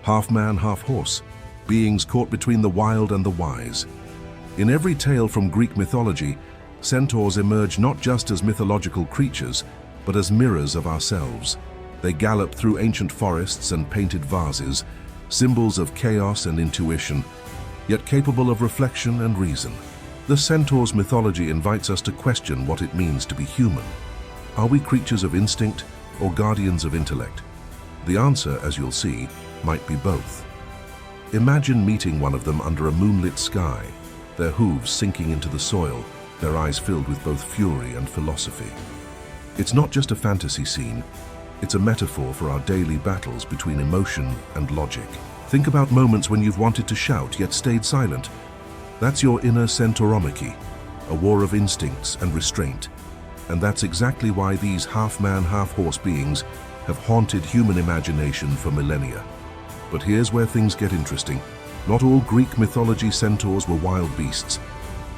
half man, half horse, beings caught between the wild and the wise. In every tale from Greek mythology, centaurs emerge not just as mythological creatures, but as mirrors of ourselves. They gallop through ancient forests and painted vases, symbols of chaos and intuition, yet capable of reflection and reason. The centaur's mythology invites us to question what it means to be human. Are we creatures of instinct or guardians of intellect? The answer, as you'll see, might be both. Imagine meeting one of them under a moonlit sky, their hooves sinking into the soil, their eyes filled with both fury and philosophy. It's not just a fantasy scene, it's a metaphor for our daily battles between emotion and logic. Think about moments when you've wanted to shout yet stayed silent. That's your inner Centauromachy, a war of instincts and restraint. And that's exactly why these half-man, half-horse beings have haunted human imagination for millennia. But here's where things get interesting. Not all Greek mythology centaurs were wild beasts.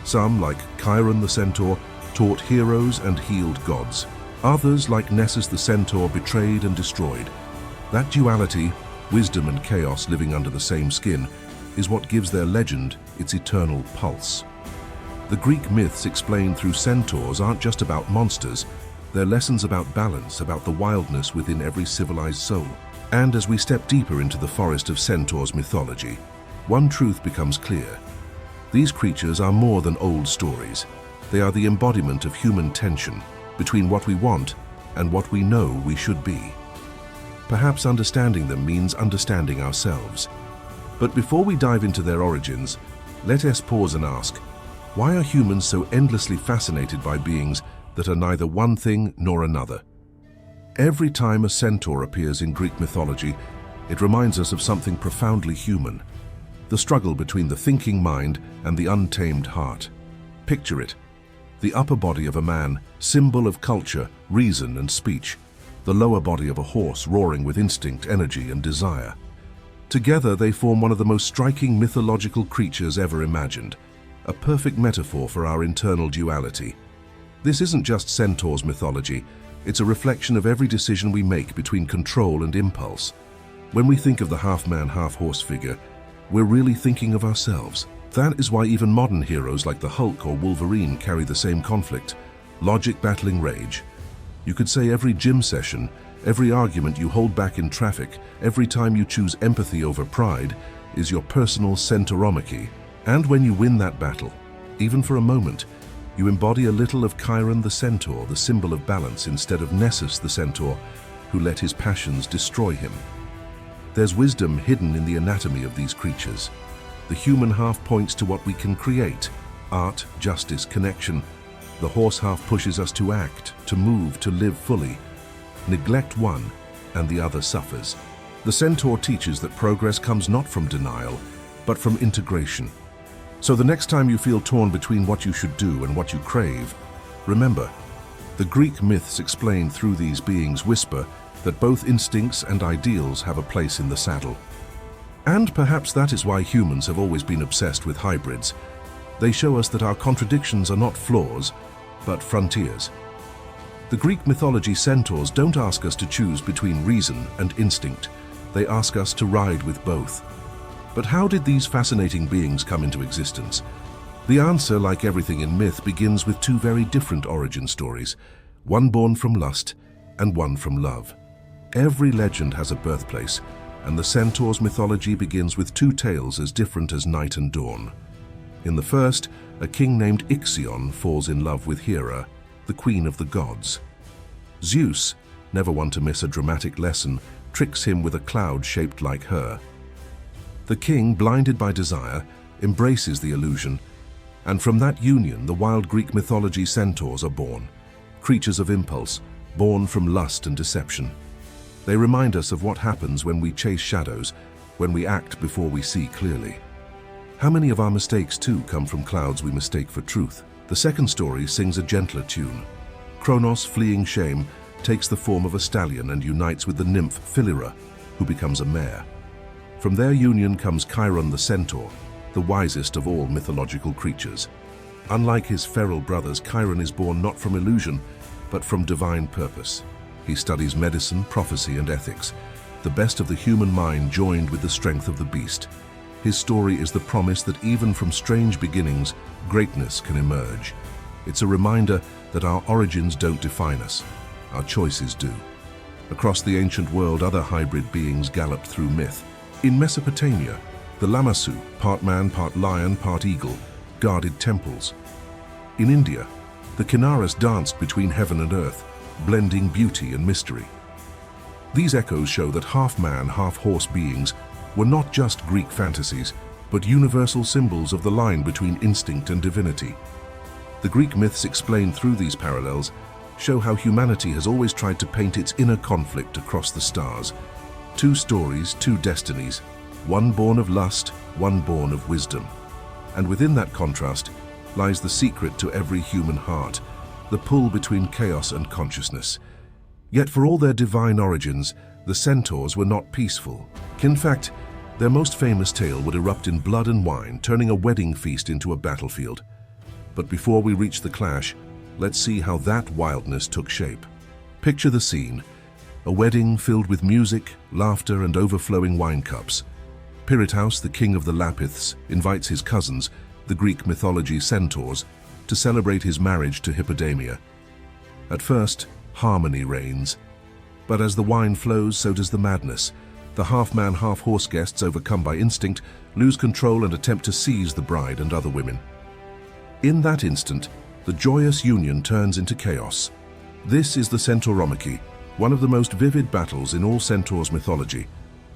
Some, like Chiron the centaur, taught heroes and healed gods. Others, like Nessus the centaur, betrayed and destroyed. That duality, wisdom and chaos living under the same skin, is what gives their legend its eternal pulse. The Greek myths explained through centaurs aren't just about monsters, they're lessons about balance, about the wildness within every civilized soul. And as we step deeper into the forest of centaurs mythology, one truth becomes clear. These creatures are more than old stories. They are the embodiment of human tension between what we want and what we know we should be. Perhaps understanding them means understanding ourselves. But before we dive into their origins, let us pause and ask, why are humans so endlessly fascinated by beings that are neither one thing nor another? Every time a centaur appears in Greek mythology, it reminds us of something profoundly human, the struggle between the thinking mind and the untamed heart. Picture it, the upper body of a man, symbol of culture, reason and speech, the lower body of a horse roaring with instinct, energy and desire. Together they form one of the most striking mythological creatures ever imagined, a perfect metaphor for our internal duality. This isn't just centaurs mythology, it's a reflection of every decision we make between control and impulse. When we think of the half-man, half-horse figure, we're really thinking of ourselves. That is why even modern heroes like the Hulk or Wolverine carry the same conflict, logic battling rage. You could say every gym session, every argument you hold back in traffic, every time you choose empathy over pride, is your personal Centauromachy. And when you win that battle, even for a moment, you embody a little of Chiron the centaur, the symbol of balance, instead of Nessus the centaur, who let his passions destroy him. There's wisdom hidden in the anatomy of these creatures. The human half points to what we can create: art, justice, connection. The horse half pushes us to act, to move, to live fully. Neglect one, and the other suffers. The centaur teaches that progress comes not from denial, but from integration. So the next time you feel torn between what you should do and what you crave, remember, the Greek myths explained through these beings whisper that both instincts and ideals have a place in the saddle. And perhaps that is why humans have always been obsessed with hybrids. They show us that our contradictions are not flaws, but frontiers. The Greek mythology centaurs don't ask us to choose between reason and instinct. They ask us to ride with both. But how did these fascinating beings come into existence? The answer, like everything in myth, begins with two very different origin stories, one born from lust and one from love. Every legend has a birthplace, and the centaur's mythology begins with two tales as different as night and dawn. In the first, a king named Ixion falls in love with Hera, the queen of the gods. Zeus, never one to miss a dramatic lesson, tricks him with a cloud shaped like her. The king, blinded by desire, embraces the illusion, and from that union the wild Greek mythology centaurs are born, creatures of impulse, born from lust and deception. They remind us of what happens when we chase shadows, when we act before we see clearly. How many of our mistakes too come from clouds we mistake for truth? The second story sings a gentler tune. Kronos, fleeing shame, takes the form of a stallion and unites with the nymph Philyra, who becomes a mare. From their union comes Chiron the centaur, the wisest of all mythological creatures. Unlike his feral brothers, Chiron is born not from illusion, but from divine purpose. He studies medicine, prophecy, and ethics. the best of the human mind joined with the strength of the beast. His story is the promise that even from strange beginnings, greatness can emerge. It's a reminder that our origins don't define us, our choices do. Across the ancient world, other hybrid beings galloped through myth. In Mesopotamia, the Lamassu, part man, part lion, part eagle, guarded temples. In India, the Kinnaras danced between heaven and earth, blending beauty and mystery. These echoes show that half-man, half-horse beings were not just Greek fantasies, but universal symbols of the line between instinct and divinity. The Greek myths explained through these parallels show how humanity has always tried to paint its inner conflict across the stars. Two stories, two destinies, one born of lust, one born of wisdom. And within that contrast lies the secret to every human heart, the pull between chaos and consciousness. Yet for all their divine origins, the Centaurs were not peaceful. In fact, their most famous tale would erupt in blood and wine, turning a wedding feast into a battlefield. But before we reach the clash, let's see how that wildness took shape. Picture the scene: a wedding filled with music, laughter, and overflowing wine cups. Pirithous, the king of the Lapiths, invites his cousins, the Greek mythology Centaurs, to celebrate his marriage to Hippodamia. At first, harmony reigns. But as the wine flows, so does the madness. The half-man, half-horse guests, overcome by instinct, lose control and attempt to seize the bride and other women. In that instant, the joyous union turns into chaos. This is the Centauromachy, one of the most vivid battles in all Centaurs mythology,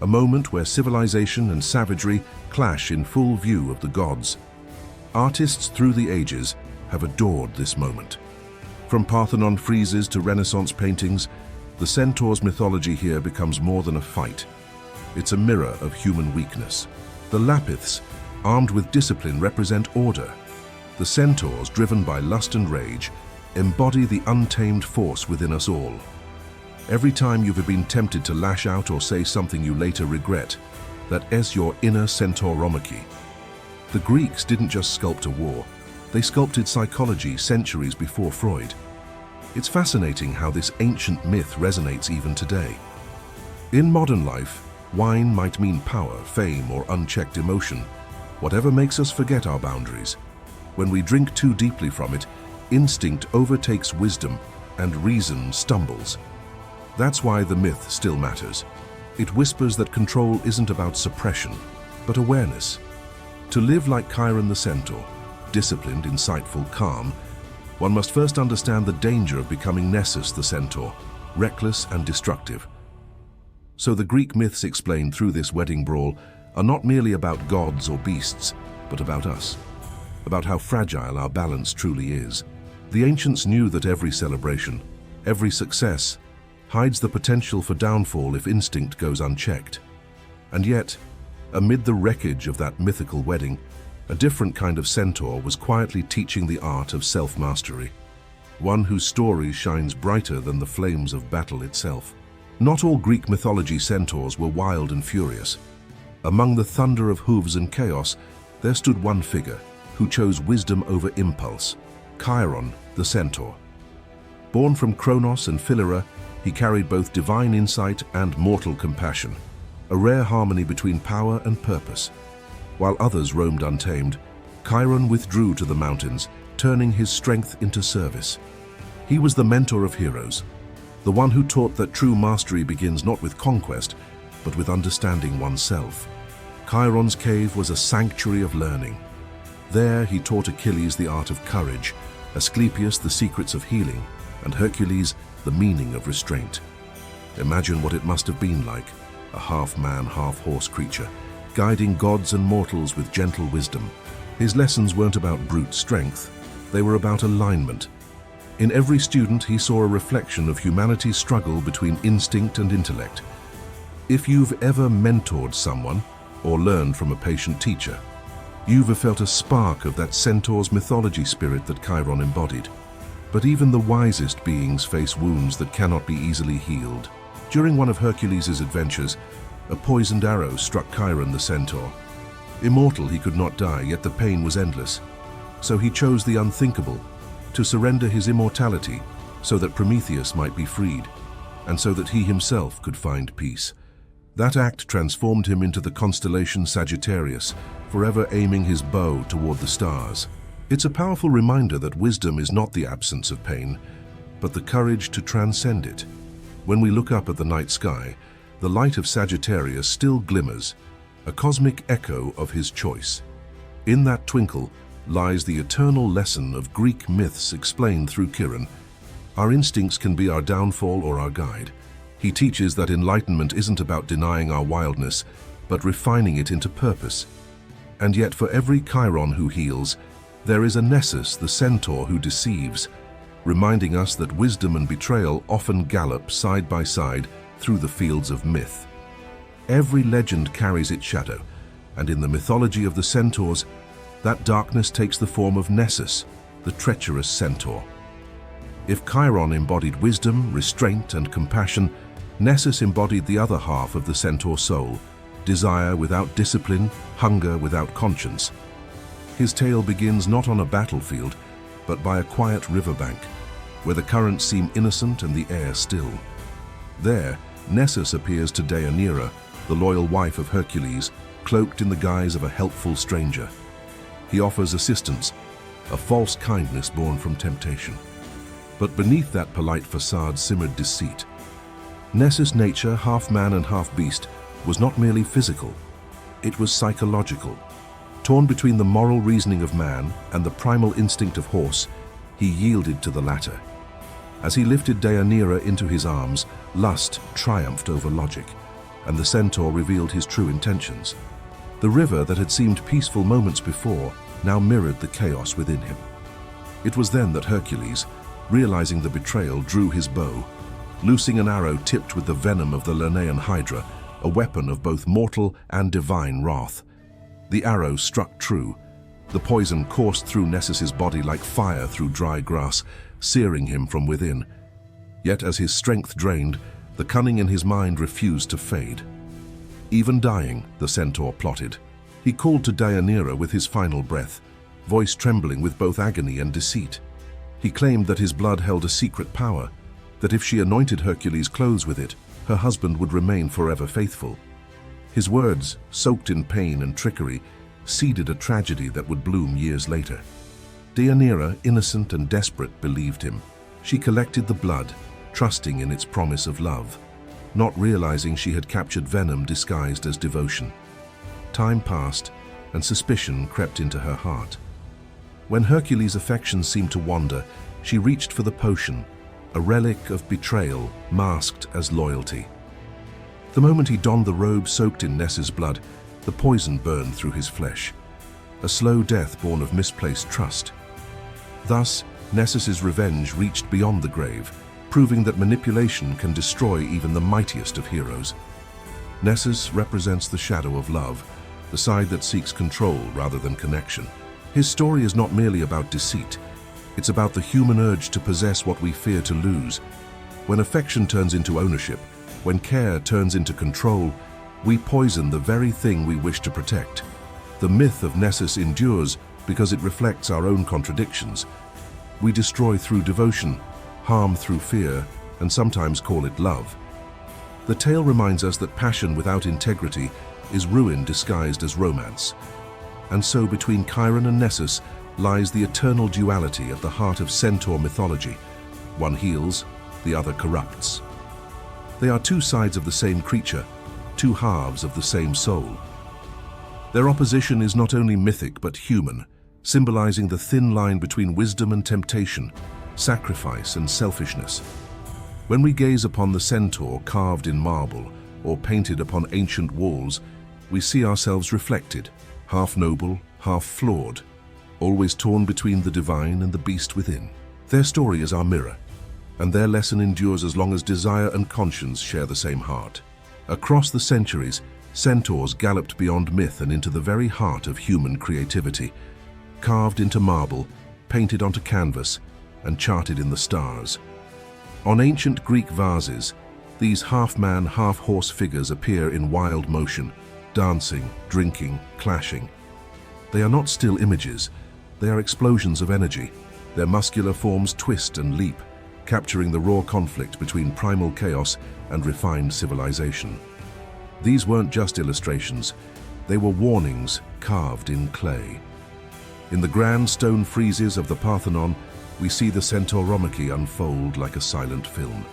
a moment where civilization and savagery clash in full view of the gods. Artists through the ages have adored this moment. From Parthenon friezes to Renaissance paintings, the Centaurs' mythology here becomes more than a fight. It's a mirror of human weakness. The Lapiths, armed with discipline, represent order. The Centaurs, driven by lust and rage, embody the untamed force within us all. Every time you've been tempted to lash out or say something you later regret, that is your inner Centauromachy. The Greeks didn't just sculpt a war, they sculpted psychology centuries before Freud. It's fascinating how this ancient myth resonates even today. In modern life, wine might mean power, fame, or unchecked emotion, whatever makes us forget our boundaries. When we drink too deeply from it, instinct overtakes wisdom and reason stumbles. That's why the myth still matters. It whispers that control isn't about suppression, but awareness. To live like Chiron the Centaur, disciplined, insightful, calm, one must first understand the danger of becoming Nessus the Centaur, reckless and destructive. So the Greek myths explained through this wedding brawl are not merely about gods or beasts, but about us, about how fragile our balance truly is. The ancients knew that every celebration, every success, hides the potential for downfall if instinct goes unchecked. And yet, amid the wreckage of that mythical wedding, a different kind of centaur was quietly teaching the art of self-mastery, one whose story shines brighter than the flames of battle itself. Not all Greek mythology centaurs were wild and furious. Among the thunder of hooves and chaos, there stood one figure who chose wisdom over impulse, Chiron the Centaur. Born from Kronos and Philyra, he carried both divine insight and mortal compassion, a rare harmony between power and purpose. While others roamed untamed, Chiron withdrew to the mountains, turning his strength into service. He was the mentor of heroes, the one who taught that true mastery begins not with conquest, but with understanding oneself. Chiron's cave was a sanctuary of learning. There he taught Achilles the art of courage, Asclepius the secrets of healing, and Hercules the meaning of restraint. Imagine what it must have been like, a half-man, half-horse creature, guiding gods and mortals with gentle wisdom. His lessons weren't about brute strength, they were about alignment. In every student he saw a reflection of humanity's struggle between instinct and intellect. If you've ever mentored someone, or learned from a patient teacher, you've felt a spark of that centaur's mythology spirit that Chiron embodied. But even the wisest beings face wounds that cannot be easily healed. During one of Hercules' adventures, a poisoned arrow struck Chiron the Centaur. Immortal, he could not die, yet the pain was endless. So he chose the unthinkable, to surrender his immortality so that Prometheus might be freed, and so that he himself could find peace. That act transformed him into the constellation Sagittarius, forever aiming his bow toward the stars. It's a powerful reminder that wisdom is not the absence of pain, but the courage to transcend it. When we look up at the night sky, the light of Sagittarius still glimmers, a cosmic echo of his choice. In that twinkle lies the eternal lesson of Greek myths explained through Chiron. Our instincts can be our downfall or our guide. He teaches that enlightenment isn't about denying our wildness, but refining it into purpose. And yet for every Chiron who heals, there is a Nessus, the centaur who deceives, reminding us that wisdom and betrayal often gallop side by side through the fields of myth. Every legend carries its shadow, and in the mythology of the Centaurs, that darkness takes the form of Nessus, the treacherous centaur. If Chiron embodied wisdom, restraint, and compassion, Nessus embodied the other half of the centaur soul, desire without discipline, hunger without conscience. His tale begins not on a battlefield, but by a quiet riverbank, where the currents seem innocent and the air still. There, Nessus appears to Deianira, the loyal wife of Hercules, cloaked in the guise of a helpful stranger. He offers assistance, a false kindness born from temptation. But beneath that polite facade simmered deceit. Nessus' nature, half man and half beast, was not merely physical, it was psychological. Torn between the moral reasoning of man and the primal instinct of horse, he yielded to the latter. As he lifted Deianira into his arms, lust triumphed over logic, and the centaur revealed his true intentions. The river that had seemed peaceful moments before now mirrored the chaos within him. It was then that Hercules, realizing the betrayal, drew his bow, loosing an arrow tipped with the venom of the Lernaean hydra, a weapon of both mortal and divine wrath. The arrow struck true. The poison coursed through Nessus's body like fire through dry grass, searing him from within. Yet as his strength drained, the cunning in his mind refused to fade. Even dying, the centaur plotted. He called to Deianira with his final breath, voice trembling with both agony and deceit. He claimed that his blood held a secret power, that if she anointed Hercules' clothes with it, her husband would remain forever faithful. His words, soaked in pain and trickery, seeded a tragedy that would bloom years later. Deianira, innocent and desperate, believed him. She collected the blood, trusting in its promise of love, not realizing she had captured venom disguised as devotion. Time passed, and suspicion crept into her heart. When Hercules' affections seemed to wander, she reached for the potion, a relic of betrayal masked as loyalty. The moment he donned the robe soaked in Nessus' blood, the poison burned through his flesh, a slow death born of misplaced trust. Thus, Nessus' revenge reached beyond the grave, proving that manipulation can destroy even the mightiest of heroes. Nessus represents the shadow of love, the side that seeks control rather than connection. His story is not merely about deceit. It's about the human urge to possess what we fear to lose. When affection turns into ownership, when care turns into control, we poison the very thing we wish to protect. The myth of Nessus endures because it reflects our own contradictions. We destroy through devotion, harm through fear, and sometimes call it love. The tale reminds us that passion without integrity is ruin disguised as romance. And so between Chiron and Nessus lies the eternal duality at the heart of Centaur mythology. One heals, the other corrupts. They are two sides of the same creature, two halves of the same soul. Their opposition is not only mythic but human, symbolizing the thin line between wisdom and temptation, sacrifice and selfishness. When we gaze upon the centaur carved in marble or painted upon ancient walls, we see ourselves reflected, half noble, half flawed, always torn between the divine and the beast within. Their story is our mirror, and their lesson endures as long as desire and conscience share the same heart. Across the centuries, centaurs galloped beyond myth and into the very heart of human creativity, carved into marble, painted onto canvas, and charted in the stars. On ancient Greek vases, these half-man, half-horse figures appear in wild motion, dancing, drinking, clashing. They are not still images, they are explosions of energy. Their muscular forms twist and leap, capturing the raw conflict between primal chaos and refined civilization. These weren't just illustrations, they were warnings carved in clay. In the grand stone friezes of the Parthenon, we see the Centauromachy unfold like a silent film.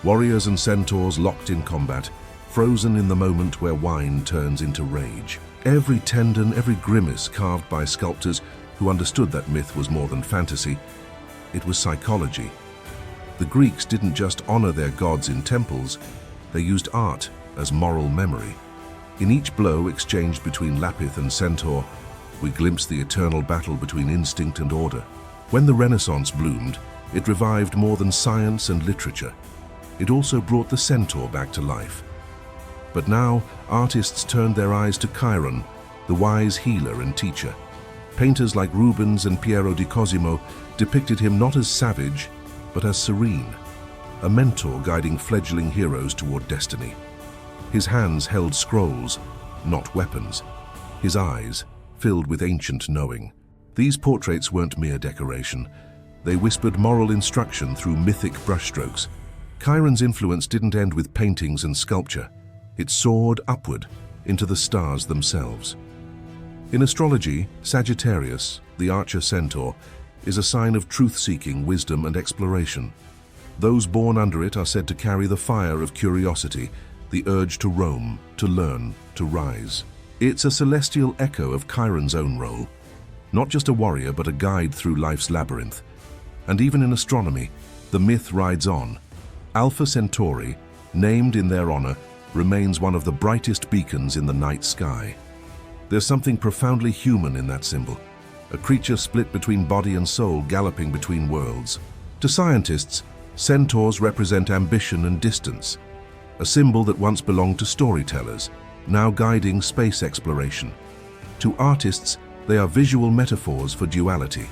Warriors and centaurs locked in combat, frozen in the moment where wine turns into rage. Every tendon, every grimace carved by sculptors who understood that myth was more than fantasy. It was psychology. The Greeks didn't just honor their gods in temples, they used art as moral memory. In each blow exchanged between Lapith and Centaur, we glimpse the eternal battle between instinct and order. When the Renaissance bloomed, it revived more than science and literature. It also brought the centaur back to life. But now, artists turned their eyes to Chiron, the wise healer and teacher. Painters like Rubens and Piero di Cosimo depicted him not as savage, but as serene, a mentor guiding fledgling heroes toward destiny. His hands held scrolls, not weapons. His eyes filled with ancient knowing. These portraits weren't mere decoration. They whispered moral instruction through mythic brushstrokes. Chiron's influence didn't end with paintings and sculpture. It soared upward into the stars themselves. In astrology, Sagittarius, the archer centaur, is a sign of truth-seeking, wisdom, and exploration. Those born under it are said to carry the fire of curiosity, the urge to roam, to learn, to rise. It's a celestial echo of Chiron's own role. Not just a warrior, but a guide through life's labyrinth. And even in astronomy, the myth rides on. Alpha Centauri, named in their honor, remains one of the brightest beacons in the night sky. There's something profoundly human in that symbol, a creature split between body and soul, galloping between worlds. To scientists, centaurs represent ambition and distance, a symbol that once belonged to storytellers, now guiding space exploration. To artists, they are visual metaphors for duality.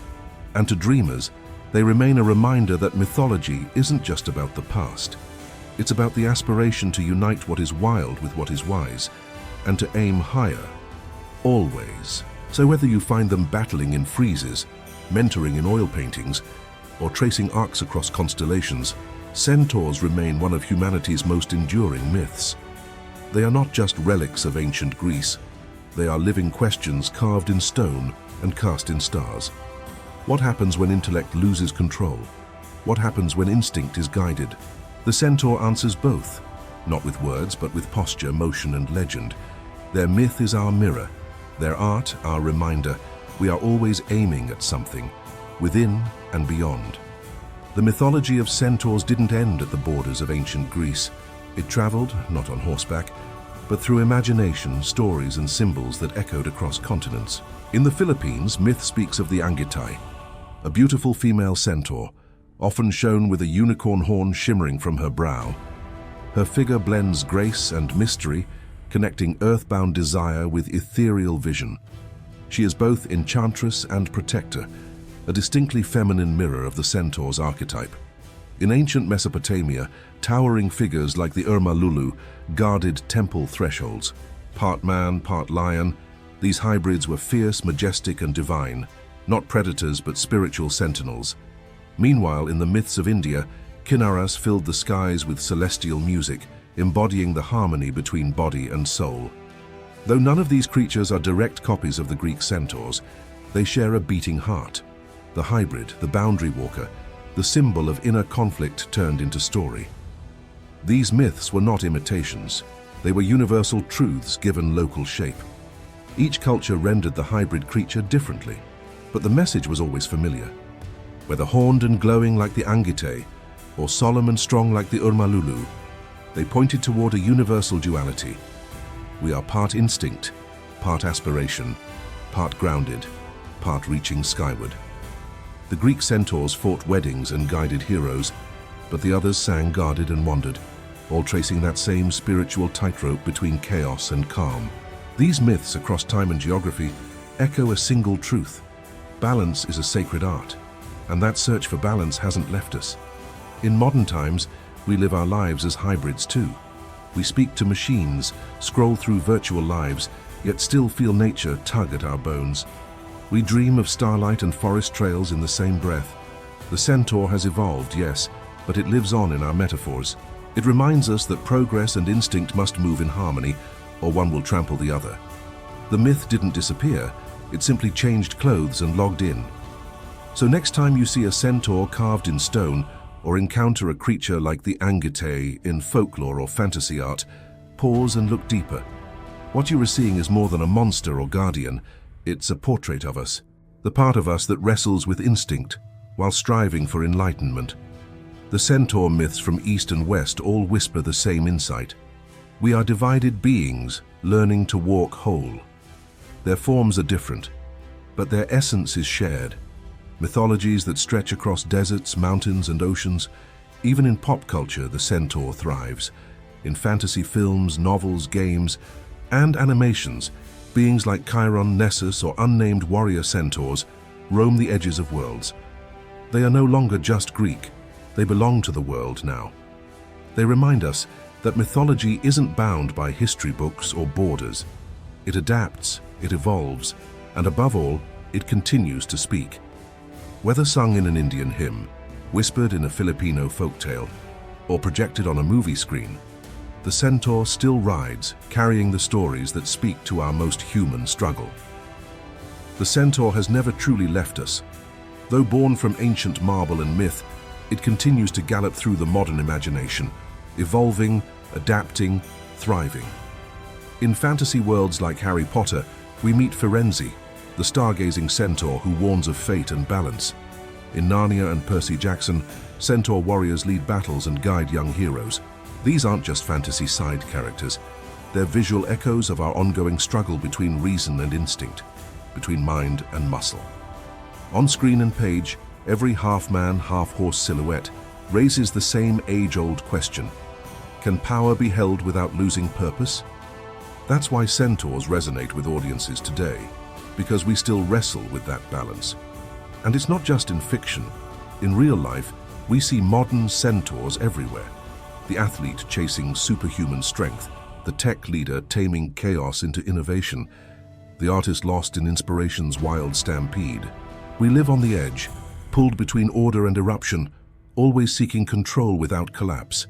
And to dreamers, they remain a reminder that mythology isn't just about the past. It's about the aspiration to unite what is wild with what is wise, and to aim higher, always. So whether you find them battling in friezes, mentoring in oil paintings, or tracing arcs across constellations, centaurs remain one of humanity's most enduring myths. They are not just relics of ancient Greece. They are living questions carved in stone and cast in stars. What happens when intellect loses control? What happens when instinct is guided? The centaur answers both, not with words, but with posture, motion, and legend. Their myth is our mirror, their art our reminder. We are always aiming at something, within and beyond. The mythology of centaurs didn't end at the borders of ancient Greece. It traveled, not on horseback, but through imagination, stories, and symbols that echoed across continents. In the Philippines, myth speaks of the Angitay, a beautiful female centaur, often shown with a unicorn horn shimmering from her brow. Her figure blends grace and mystery, connecting earthbound desire with ethereal vision. She is both enchantress and protector, a distinctly feminine mirror of the centaur's archetype. In ancient Mesopotamia, towering figures like the Lulu guarded temple thresholds. Part man, part lion, these hybrids were fierce, majestic, and divine, not predators but spiritual sentinels. Meanwhile, in the myths of India, Kinnaras filled the skies with celestial music, embodying the harmony between body and soul. Though none of these creatures are direct copies of the Greek centaurs, they share a beating heart. The hybrid, the boundary walker, the symbol of inner conflict turned into story. These myths were not imitations. They were universal truths given local shape. Each culture rendered the hybrid creature differently, but the message was always familiar. Whether horned and glowing like the Angitay, or solemn and strong like the Lulu, they pointed toward a universal duality. We are part instinct, part aspiration, part grounded, part reaching skyward. The Greek centaurs fought weddings and guided heroes, but the others sang guarded and wandered, all tracing that same spiritual tightrope between chaos and calm. These myths across time and geography echo a single truth. Balance is a sacred art, and that search for balance hasn't left us. In modern times, we live our lives as hybrids too. We speak to machines, scroll through virtual lives, yet still feel nature tug at our bones. We dream of starlight and forest trails in the same breath. The centaur has evolved, yes, but it lives on in our metaphors, It reminds us that progress and instinct must move in harmony, or one will trample the other. The myth didn't disappear, it simply changed clothes and logged in. So next time you see a centaur carved in stone, or encounter a creature like the Angite in folklore or fantasy art, pause and look deeper. What you are seeing is more than a monster or guardian, it's a portrait of us, the part of us that wrestles with instinct while striving for enlightenment. The centaur myths from East and West all whisper the same insight. We are divided beings, learning to walk whole. Their forms are different, but their essence is shared. Mythologies that stretch across deserts, mountains, and oceans. Even in pop culture, the centaur thrives. In fantasy films, novels, games, and animations, beings like Chiron, Nessus, or unnamed warrior centaurs roam the edges of worlds. They are no longer just Greek. They belong to the world now. They remind us that mythology isn't bound by history books or borders. It adapts, it evolves, and above all, it continues to speak. Whether sung in an Indian hymn, whispered in a Filipino folktale, or projected on a movie screen, the centaur still rides, carrying the stories that speak to our most human struggle. The centaur has never truly left us. Though born from ancient marble and myth, it continues to gallop through the modern imagination, evolving, adapting, thriving. In fantasy worlds like Harry Potter, we meet Firenze, the stargazing centaur who warns of fate and balance. In Narnia and Percy Jackson, centaur warriors lead battles and guide young heroes. These aren't just fantasy side characters. They're visual echoes of our ongoing struggle between reason and instinct, between mind and muscle. On screen and page, every half-man, half-horse silhouette raises the same age-old question. Can power be held without losing purpose? That's why centaurs resonate with audiences today, because we still wrestle with that balance. And it's not just in fiction. In real life, we see modern centaurs everywhere. The athlete chasing superhuman strength, the tech leader taming chaos into innovation, the artist lost in inspiration's wild stampede. We live on the edge, pulled between order and eruption, always seeking control without collapse.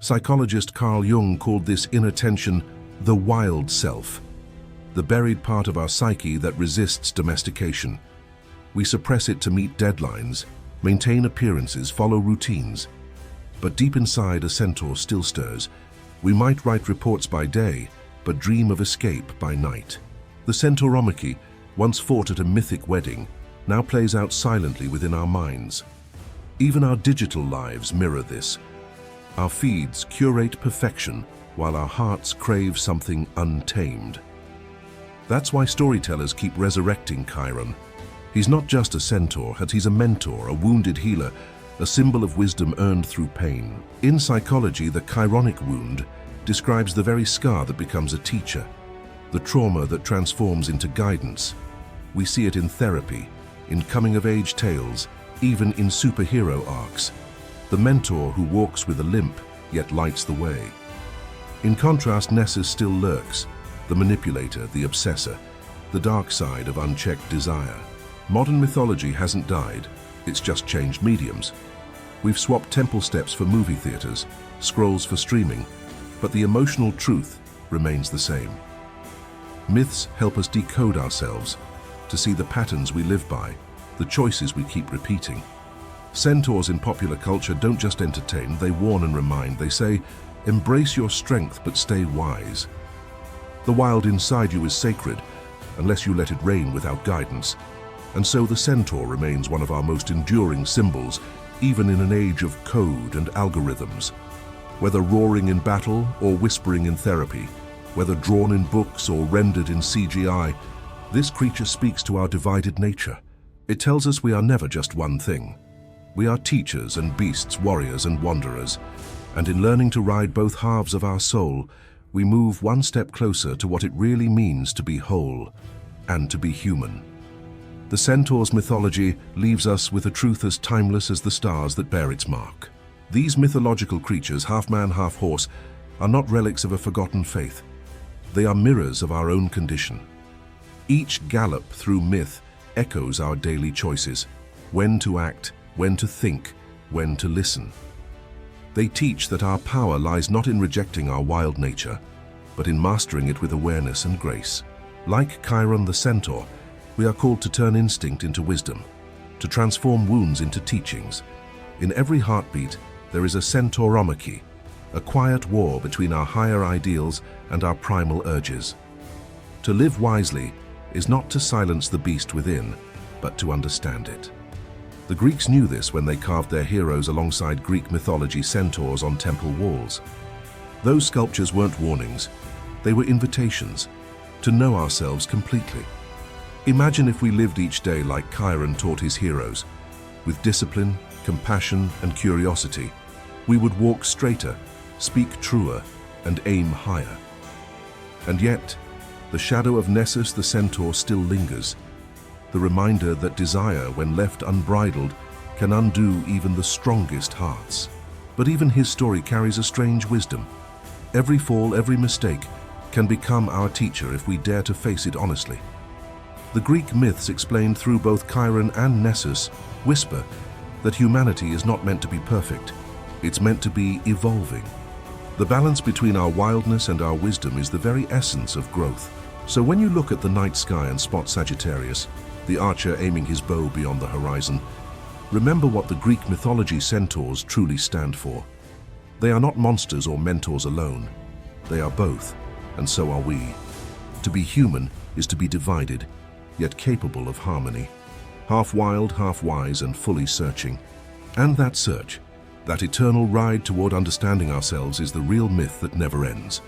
Psychologist Carl Jung called this inner tension the wild self, the buried part of our psyche that resists domestication. We suppress it to meet deadlines, maintain appearances, follow routines. But deep inside, a centaur still stirs. We might write reports by day, but dream of escape by night. The Centauromachy, once fought at a mythic wedding, now plays out silently within our minds. Even our digital lives mirror this. Our feeds curate perfection, while our hearts crave something untamed. That's why storytellers keep resurrecting Chiron. He's not just a centaur, he's a mentor, a wounded healer, a symbol of wisdom earned through pain. In psychology, the Chironic wound describes the very scar that becomes a teacher, the trauma that transforms into guidance. We see it in therapy, in coming-of-age tales, even in superhero arcs. The mentor who walks with a limp, yet lights the way. In contrast, Nessus still lurks, the manipulator, the obsessor, the dark side of unchecked desire. Modern mythology hasn't died, it's just changed mediums. We've swapped temple steps for movie theaters, scrolls for streaming, but the emotional truth remains the same. Myths help us decode ourselves, to see the patterns we live by, the choices we keep repeating. Centaurs in popular culture don't just entertain, they warn and remind. They say, embrace your strength but stay wise. The wild inside you is sacred, unless you let it reign without guidance. And so the centaur remains one of our most enduring symbols, even in an age of code and algorithms. Whether roaring in battle or whispering in therapy, whether drawn in books or rendered in CGI, this creature speaks to our divided nature. It tells us we are never just one thing. We are teachers and beasts, warriors and wanderers, and in learning to ride both halves of our soul, we move one step closer to what it really means to be whole and to be human. The centaur's mythology leaves us with a truth as timeless as the stars that bear its mark. These mythological creatures, half man, half horse, are not relics of a forgotten faith. They are mirrors of our own condition. Each gallop through myth echoes our daily choices: when to act, when to think, when to listen. They teach that our power lies not in rejecting our wild nature, but in mastering it with awareness and grace. Like Chiron the Centaur, we are called to turn instinct into wisdom, to transform wounds into teachings. In every heartbeat, there is a Centauromachy, a quiet war between our higher ideals and our primal urges. To live wisely is not to silence the beast within, but to understand it. The Greeks knew this when they carved their heroes alongside Greek mythology centaurs on temple walls. Those sculptures weren't warnings, they were invitations to know ourselves completely. Imagine if we lived each day like Chiron taught his heroes, with discipline, compassion, and curiosity. We would walk straighter, speak truer, and aim higher. And yet, the shadow of Nessus the Centaur still lingers, the reminder that desire, when left unbridled, can undo even the strongest hearts. But even his story carries a strange wisdom. Every fall, every mistake, can become our teacher if we dare to face it honestly. The Greek myths explained through both Chiron and Nessus whisper that humanity is not meant to be perfect, it's meant to be evolving. The balance between our wildness and our wisdom is the very essence of growth. So when you look at the night sky and spot Sagittarius, the archer aiming his bow beyond the horizon, remember what the Greek mythology centaurs truly stand for. They are not monsters or mentors alone. They are both, and so are we. To be human is to be divided, yet capable of harmony. Half wild, half wise, and fully searching. And that search, that eternal ride toward understanding ourselves, is the real myth that never ends.